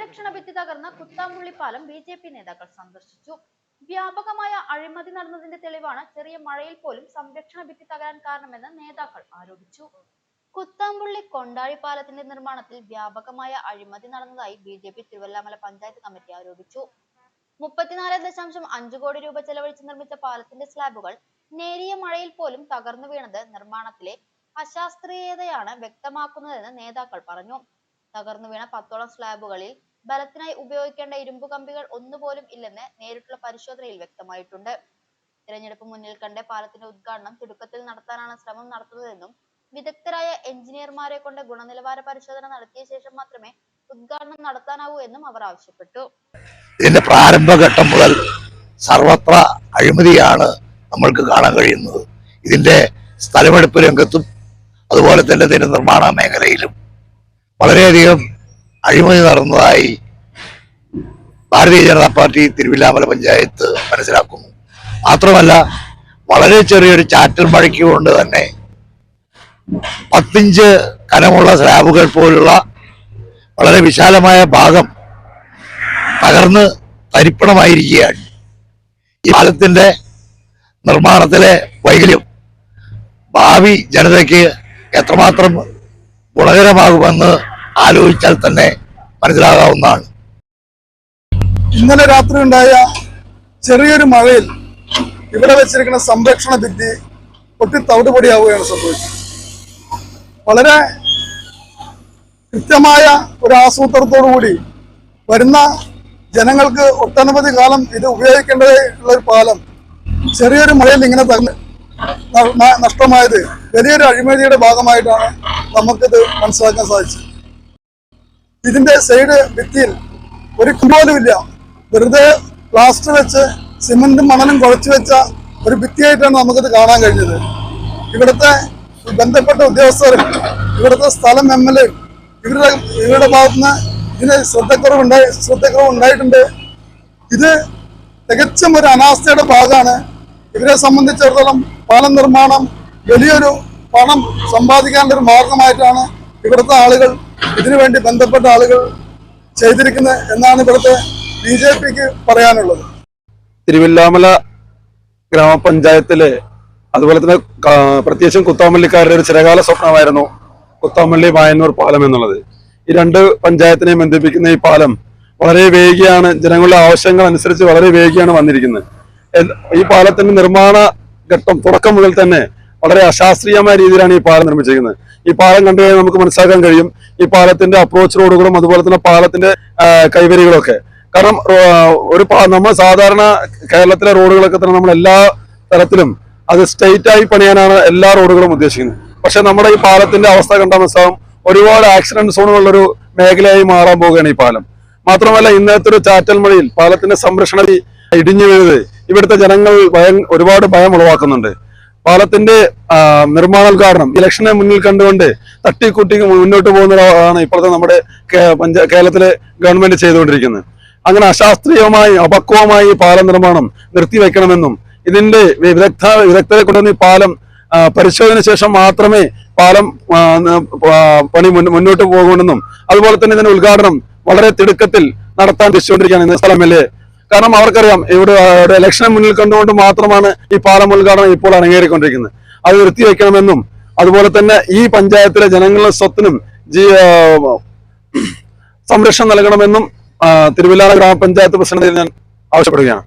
സംരക്ഷണ ഭിത്തി തകർന്ന കുത്താമ്പുള്ളി പാലം ബി.ജെ.പി. നേതാക്കൾ സന്ദർശിച്ചു. വ്യാപകമായ അഴിമതി നടന്നതിന്റെ തെളിവാണ് ചെറിയ മഴയിൽ പോലും സംരക്ഷണ ഭിത്തി തകരാൻ കാരണമെന്ന് നേതാക്കൾ ആരോപിച്ചു. കുത്താമ്പുള്ളി കൊണ്ടാഴി പാലത്തിന്റെ നിർമ്മാണത്തിൽ വ്യാപകമായ അഴിമതി നടന്നതായി ബി.ജെ.പി. തിരുവല്ലാമല പഞ്ചായത്ത് കമ്മിറ്റി ആരോപിച്ചു. 34.5 കോടി രൂപ ചെലവഴിച്ച് നിർമ്മിച്ച പാലത്തിന്റെ സ്ലാബുകൾ നേരിയ മഴയിൽ പോലും തകർന്നു വീണത് നിർമ്മാണത്തിലെ അശാസ്ത്രീയതയാണ് വ്യക്തമാക്കുന്നതെന്ന് നേതാക്കൾ പറഞ്ഞു. തകർന്നു വീണ 10ഓളം സ്ലാബുകളിൽ ബലത്തിനായി ഉപയോഗിക്കേണ്ട ഇരുമ്പു കമ്പികൾ ഒന്നുപോലും ഇല്ലെന്ന് നേരിട്ടുള്ള പരിശോധനയിൽ വ്യക്തമായിട്ടുണ്ട്. തിരഞ്ഞെടുപ്പ് മുന്നിൽ കണ്ട് പാലത്തിന്റെ ഉദ്ഘാടനം തിടുക്കത്തിൽ നടത്താനാണ് ശ്രമം നടത്തുന്നതെന്നും വിദഗ്ധരായ എഞ്ചിനീയർമാരെ കൊണ്ട് ഗുണനിലവാര പരിശോധന നടത്തിയ ശേഷം മാത്രമേ ഉദ്ഘാടനം നടത്താനാവൂ എന്നും അവർ ആവശ്യപ്പെട്ടു. ഇതിന്റെ പ്രാരംഭഘട്ടം മുതൽ സർവത്ര അഴിമതിയാണ് നമ്മൾക്ക് കാണാൻ കഴിയുന്നത്. ഇതിന്റെ സ്ഥലമെടുപ്പ് രംഗത്തും അതുപോലെ തന്നെ ഇതിന്റെ നിർമ്മാണ മേഖലയിലും വളരെയധികം അഴിമതി നടന്നതായി ഭാരതീയ ജനതാ പാർട്ടി തിരുവില്ലാമല പഞ്ചായത്ത് മനസ്സിലാക്കുന്നു. മാത്രമല്ല, വളരെ ചെറിയൊരു ചാറ്റൽ മഴയ്ക്ക് കൊണ്ട് തന്നെ 10 ഇഞ്ച് കനമുള്ള സ്ലാബുകൾ പോലുള്ള വളരെ വിശാലമായ ഭാഗം തകർന്ന് തരിപ്പണമായിരിക്കുകയാണ്. ഈ പാലത്തിന്റെ നിർമ്മാണത്തിലെ വൈകല്യം ഭാവി ജനതയ്ക്ക് എത്രമാത്രം ഗുണകരമാകുമെന്ന് ആലോചിച്ചാൽ തന്നെ മനസ്സിലാകാവുന്നതാണ്. ഇന്നലെ രാത്രി ഉണ്ടായ ചെറിയൊരു മഴയിൽ ഇവിടെ വെച്ചിരിക്കുന്ന സംരക്ഷണ ഭിത്തി പൊട്ടി തവിടുപൊടിയാവുകയാണ് സംഭവിച്ചത്. വളരെ കൃത്യമായ ഒരു ആസൂത്രണത്തോടു കൂടി വരുന്ന ജനങ്ങൾക്ക് ഒട്ടനവധി കാലം ഇത് ഉപയോഗിക്കേണ്ടതുള്ള ഒരു പാലം ചെറിയൊരു മഴയിൽ ഇങ്ങനെ നഷ്ടമായത് വലിയൊരു അഴിമതിയുടെ ഭാഗമായിട്ടാണ് നമുക്കിത് മനസ്സിലാക്കാൻ സാധിച്ചത്. ഇതിന്റെ സൈഡ് ഭിത്തിയിൽ ഒരു പോലുമില്ല, വെറുതെ പ്ലാസ്റ്റർ വെച്ച് സിമന്റും മണലും കുഴച്ചു വെച്ച ഒരു ഭിത്തിയായിട്ടാണ് നമുക്കിത് കാണാൻ കഴിഞ്ഞത്. ഇവിടുത്തെ ബന്ധപ്പെട്ട ഉദ്യോഗസ്ഥരും ഇവിടുത്തെ സ്ഥലം MLA ഇവരുടെ ഭാഗത്തുനിന്ന് ഇതിന് ശ്രദ്ധക്കുറവുണ്ടായിട്ടുണ്ട്. ഇത് തികച്ചും ഒരു അനാസ്ഥയുടെ ഭാഗമാണ്. ഇവരെ സംബന്ധിച്ചിടത്തോളം പാലം നിർമ്മാണം വലിയൊരു പണം സമ്പാദിക്കാനുള്ള ഒരു മാർഗമായിട്ടാണ് ഇവിടുത്തെ ആളുകൾ ഇതിനുവേണ്ടി ബന്ധപ്പെട്ട ആളുകൾ ചെയ്തിരിക്കുന്നത് എന്നാണ് ഇവിടുത്തെ BJPക്ക് പറയാനുള്ളത്. തിരുവില്ലാമല ഗ്രാമപഞ്ചായത്തിലെ അതുപോലെ തന്നെ പ്രത്യേകിച്ചും കുത്താമ്പള്ളിക്കാരുടെ ഒരു ചിരകാല സ്വപ്നമായിരുന്നു കുത്താമ്പള്ളി മായന്നൂർ പാലം എന്നുള്ളത്. ഈ രണ്ട് പഞ്ചായത്തിനെയും ബന്ധിപ്പിക്കുന്ന ഈ പാലം വളരെ വേഗിയാണ്, ജനങ്ങളുടെ ആവശ്യങ്ങൾ അനുസരിച്ച് വളരെ വേഗിയാണ് വന്നിരിക്കുന്നത്. ഈ പാലത്തിന്റെ നിർമ്മാണ ഘട്ടം തുടക്കം മുതൽ തന്നെ വളരെ അശാസ്ത്രീയമായ രീതിയിലാണ് ഈ പാലം നിർമ്മിച്ചിരിക്കുന്നത്. ഈ പാലം കണ്ടു കഴിഞ്ഞാൽ നമുക്ക് മനസ്സിലാക്കാൻ കഴിയും ഈ പാലത്തിന്റെ അപ്രോച്ച് റോഡുകളും അതുപോലെ തന്നെ പാലത്തിന്റെ കൈവരികളൊക്കെ. കാരണം നമ്മൾ സാധാരണ കേരളത്തിലെ റോഡുകളൊക്കെ തന്നെ നമ്മൾ എല്ലാ തരത്തിലും അത് സ്ട്രെയിറ്റ് ആയി പണിയാനാണ് എല്ലാ റോഡുകളും ഉദ്ദേശിക്കുന്നത്. പക്ഷെ നമ്മുടെ ഈ പാലത്തിന്റെ അവസ്ഥ കണ്ടാൽ മനസ്സിലാവും ഒരുപാട് ആക്സിഡന്റ് സോണുകളുള്ളൊരു മേഖലയായി മാറാൻ പോവുകയാണ് ഈ പാലം. മാത്രമല്ല, ഇന്നത്തെ ഒരു ചാറ്റൽ മഴയിൽ പാലത്തിന്റെ സംരക്ഷണ ഇടിഞ്ഞു വീഴുന്നത് ഇവിടുത്തെ ജനങ്ങൾ ഒരുപാട് ഭയം ഉളവാക്കുന്നുണ്ട്. പാലത്തിന്റെ നിർമ്മാണോദ്ഘാടനം ഇലക്ഷനെ മുന്നിൽ കണ്ടുകൊണ്ട് തട്ടിക്കൂട്ടി മുന്നോട്ട് പോകുന്നതാണ് ഇപ്പോഴത്തെ നമ്മുടെ കേരളത്തിലെ ഗവൺമെന്റ് ചെയ്തുകൊണ്ടിരിക്കുന്നത്. അങ്ങനെ അശാസ്ത്രീയമായി അപക്വമായി പാലം നിർമ്മാണം നിർത്തിവെക്കണമെന്നും ഇതിന്റെ വിദഗ്ധരെ കൊണ്ടുവന്ന് ഈ പാലം പരിശോധന ശേഷം മാത്രമേ പാലം പണി മുന്നോട്ട് പോകുമെന്നും അതുപോലെ തന്നെ ഇതിന്റെ ഉദ്ഘാടനം വളരെ തിടുക്കത്തിൽ നടത്താൻ ഉദ്ദേശിച്ചുകൊണ്ടിരിക്കുകയാണ് സ്ഥലം MLA. കാരണം അവർക്കറിയാം ഇവിടെ ഇലക്ഷനെ മുന്നിൽ കണ്ടുകൊണ്ട് മാത്രമാണ് ഈ പാലം ഉദ്ഘാടനം ഇപ്പോൾ അരങ്ങേറിക്കൊണ്ടിരിക്കുന്നത്. അത് നിർത്തിവെക്കണമെന്നും അതുപോലെ തന്നെ ഈ പഞ്ചായത്തിലെ ജനങ്ങളുടെ സ്വത്തിനും സംരക്ഷണം നൽകണമെന്നും തിരുവില്ലാമല ഗ്രാമപഞ്ചായത്ത് പ്രസിഡന്റിൽ ഞാൻ ആവശ്യപ്പെടുകയാണ്.